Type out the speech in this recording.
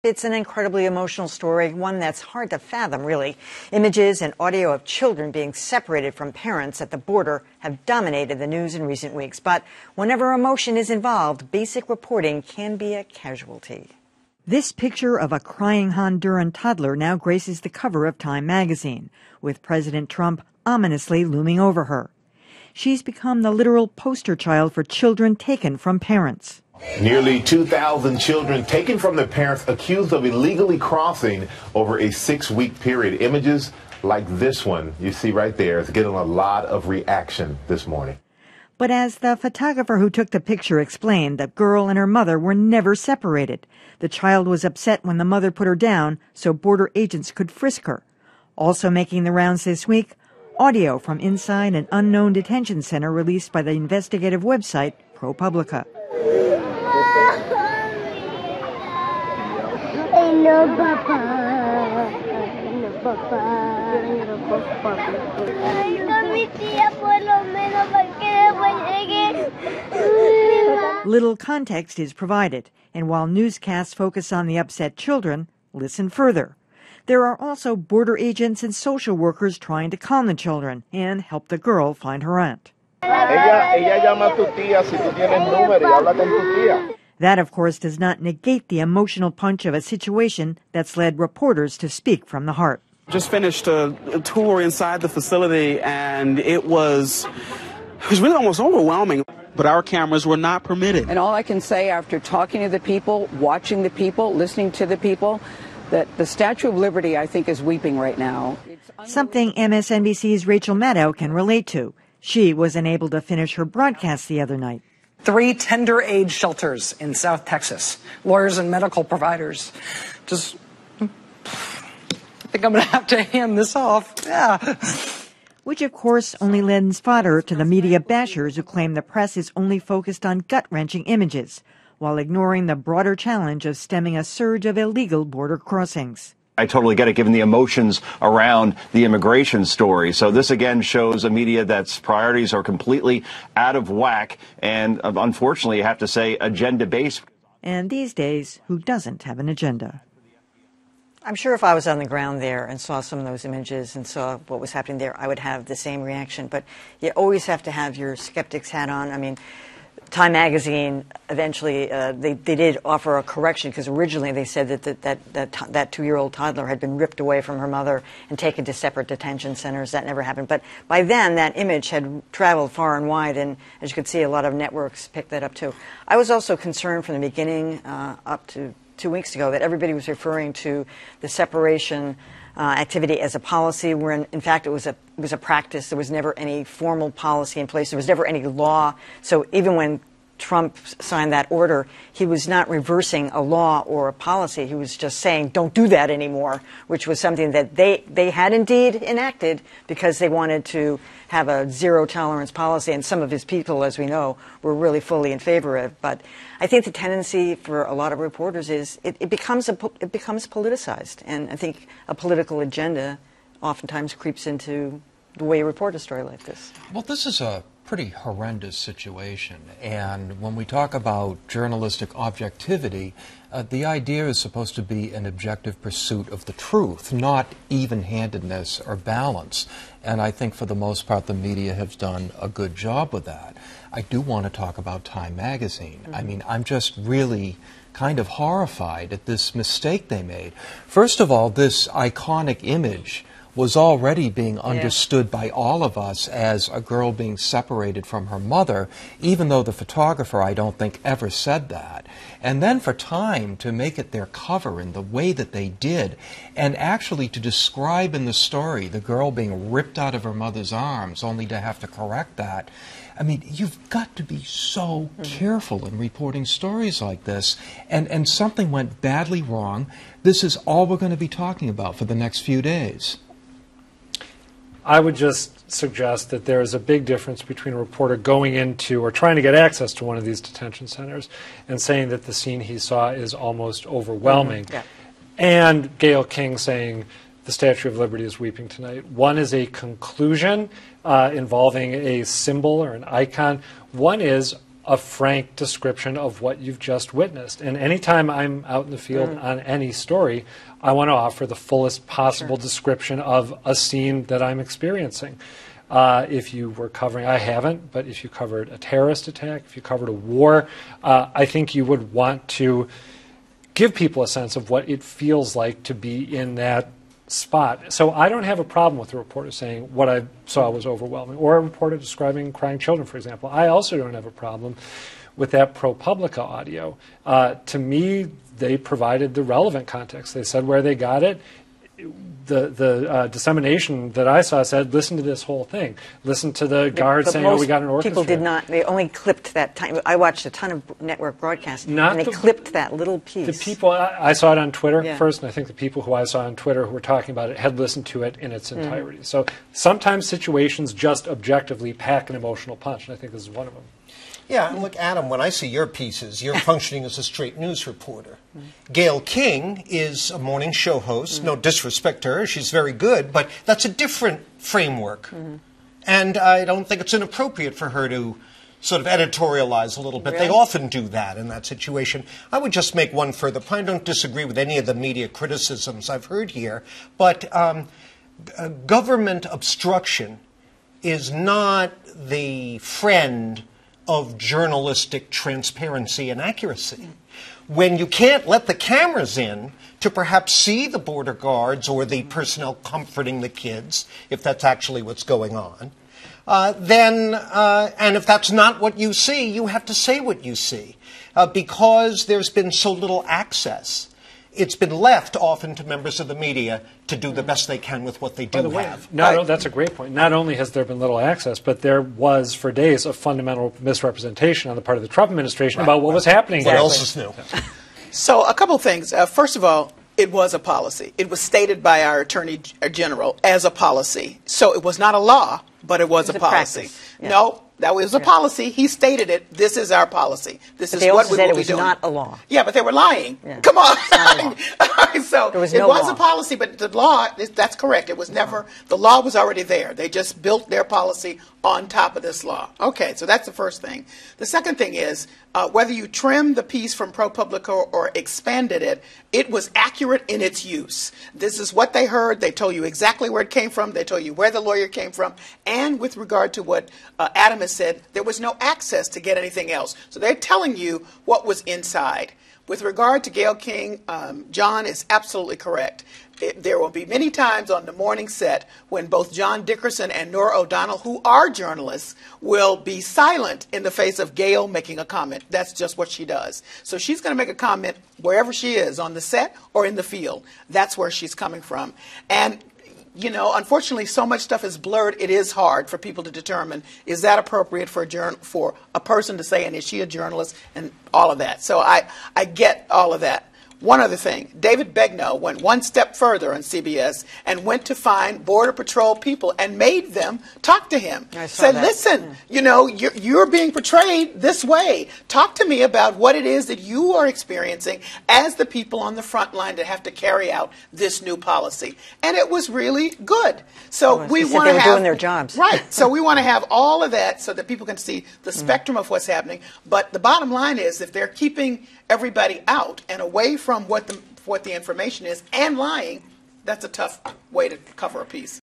It's an incredibly emotional story, one that's hard to fathom, really. Images and audio of children being separated from parents at the border have dominated the news in recent weeks. But whenever emotion is involved, basic reporting can be a casualty. This picture of a crying Honduran toddler now graces the cover of Time magazine, with President Trump ominously looming over her. She's become the literal poster child for children taken from parents. Nearly 2,000 children taken from their parents accused of illegally crossing over a 6-week period. Images like this one you see right there is getting a lot of reaction this morning. But as the photographer who took the picture explained, the girl and her mother were never separated. The child was upset when the mother put her down so border agents could frisk her. Also making the rounds this week, audio from inside an unknown detention center released by the investigative website ProPublica. Little context is provided, and while newscasts focus on the upset children, listen further. There are also border agents and social workers trying to calm the children and help the girl find her aunt. That, of course, does not negate the emotional punch of a situation that's led reporters to speak from the heart. Just finished a tour inside the facility, and it was really almost overwhelming. But our cameras were not permitted. And all I can say after talking to the people, watching the people, listening to the people, that the Statue of Liberty, I think, is weeping right now. Something MSNBC's Rachel Maddow can relate to. She was unable to finish her broadcast the other night. 3 tender age shelters in South Texas. Lawyers and medical providers. I think I'm going to have to hand this off. Yeah. Which, of course, only lends fodder to the media bashers who claim the press is only focused on gut-wrenching images, while ignoring the broader challenge of stemming a surge of illegal border crossings. I totally get it, given the emotions around the immigration story. So this, again, shows a media that's priorities are completely out of whack and, unfortunately, I have to say, agenda-based. And these days, who doesn't have an agenda? I'm sure if I was on the ground there and saw some of those images and saw what was happening there, I would have the same reaction. But you always have to have your skeptic's hat on. I mean, Time magazine eventually they did offer a correction, because originally they said that 2-year-old toddler had been ripped away from her mother and taken to separate detention centers. That never happened. But by then, that image had traveled far and wide, and as you could see, a lot of networks picked that up too. I was also concerned from the beginning up to 2 weeks ago that everybody was referring to the separation activity as a policy, where in fact it was a practice. There was never any formal policy in place. There was never any law. So even when Trump signed that order, he was not reversing a law or a policy. He was just saying, don't do that anymore, which was something that they had indeed enacted because they wanted to have a zero-tolerance policy, and some of his people, as we know, were really fully in favor of it. But I think the tendency for a lot of reporters is it becomes politicized, and I think a political agenda oftentimes creeps into the way you report a story like this. Well, this is a pretty horrendous situation, and when we talk about journalistic objectivity, the idea is supposed to be an objective pursuit of the truth, not even-handedness or balance, and I think for the most part the media has done a good job with that. I do want to talk about Time magazine. I mean, I'm just really kind of horrified at this mistake they made. First of all, this iconic image was already being understood by all of us as a girl being separated from her mother, even though the photographer, I don't think, ever said that. And then for Time to make it their cover in the way that they did, and actually to describe in the story the girl being ripped out of her mother's arms, only to have to correct that. I mean, you've got to be so careful in reporting stories like this. And something went badly wrong. This is all we're going to be talking about for the next few days. I would just suggest that there is a big difference between a reporter going into or trying to get access to one of these detention centers and saying that the scene he saw is almost overwhelming, and Gayle King saying the Statue of Liberty is weeping tonight. One is a conclusion involving a symbol or an icon. One is a frank description of what you've just witnessed. And anytime I'm out in the field on any story, I want to offer the fullest possible description of a scene that I'm experiencing. If you were covering, I haven't, but if you covered a terrorist attack, if you covered a war, I think you would want to give people a sense of what it feels like to be in that spot. So I don't have a problem with a reporter saying what I saw was overwhelming, or a reporter describing crying children, for example. I also don't have a problem with that ProPublica audio. To me, they provided the relevant context. They said where they got it. The dissemination that I saw said, listen to this whole thing. Listen to the guard saying, oh, we got an orchestra. People did not. They only clipped that time. I watched a ton of network broadcasts, and they clipped that little piece. The people, I saw it on Twitter first, and I think the people who I saw on Twitter who were talking about it had listened to it in its entirety. So sometimes situations just objectively pack an emotional punch, and I think this is one of them. Yeah, and look, Adam, when I see your pieces, you're functioning as a straight news reporter. Gayle King is a morning show host. No disrespect to her, she's very good, but that's a different framework. And I don't think it's inappropriate for her to sort of editorialize a little bit. Really? They often do that in that situation. I would just make one further point. I don't disagree with any of the media criticisms I've heard here, but government obstruction is not the friend of journalistic transparency and accuracy. When you can't let the cameras in to perhaps see the border guards or the personnel comforting the kids, if that's actually what's going on, and if that's not what you see, you have to say what you see. Because there's been so little access, it's been left often to members of the media to do the best they can with what they do have. No, that's a great point. Not only has there been little access, but there was, for days, a fundamental misrepresentation on the part of the Trump administration about what was happening. What else is new? So a couple of things. First of all, it was a policy. It was stated by our Attorney General as a policy. So it was not a law, but it was a policy. Yeah. No, that was a policy. He stated it. This is our policy. This is what we will be doing. It was not a law. Yeah, but they were lying. Yeah. Come on. So there was it was a policy, but the law, that's correct. It was never, the law was already there. They just built their policy on top of this law. Okay, so that's the first thing. The second thing is, whether you trimmed the piece from ProPublica or expanded it, it was accurate in its use. This is what they heard. They told you exactly where it came from. They told you where the lawyer came from. And with regard to what Adam has said, there was no access to get anything else. So they're telling you what was inside. With regard to Gayle King, John is absolutely correct. There will be many times on the morning set when both John Dickerson and Nora O'Donnell, who are journalists, will be silent in the face of Gayle making a comment. That's just what she does. So she's going to make a comment wherever she is, on the set or in the field. That's where she's coming from. And you know, unfortunately, so much stuff is blurred. It is hard for people to determine, is that appropriate for a person to say, and is she a journalist, and all of that. So I get all of that. One other thing, David Begnaud went one step further on CBS and went to find Border Patrol people and made them talk to him. Said, listen, you know, you're being portrayed this way. Talk to me about what it is that you are experiencing as the people on the front line that have to carry out this new policy. And it was really good. So we want to have doing their jobs. Right. So we want to have all of that so that people can see the spectrum of what's happening. But the bottom line is, if they're keeping everybody out and away from what the information is and lying, that's a tough way to cover a piece.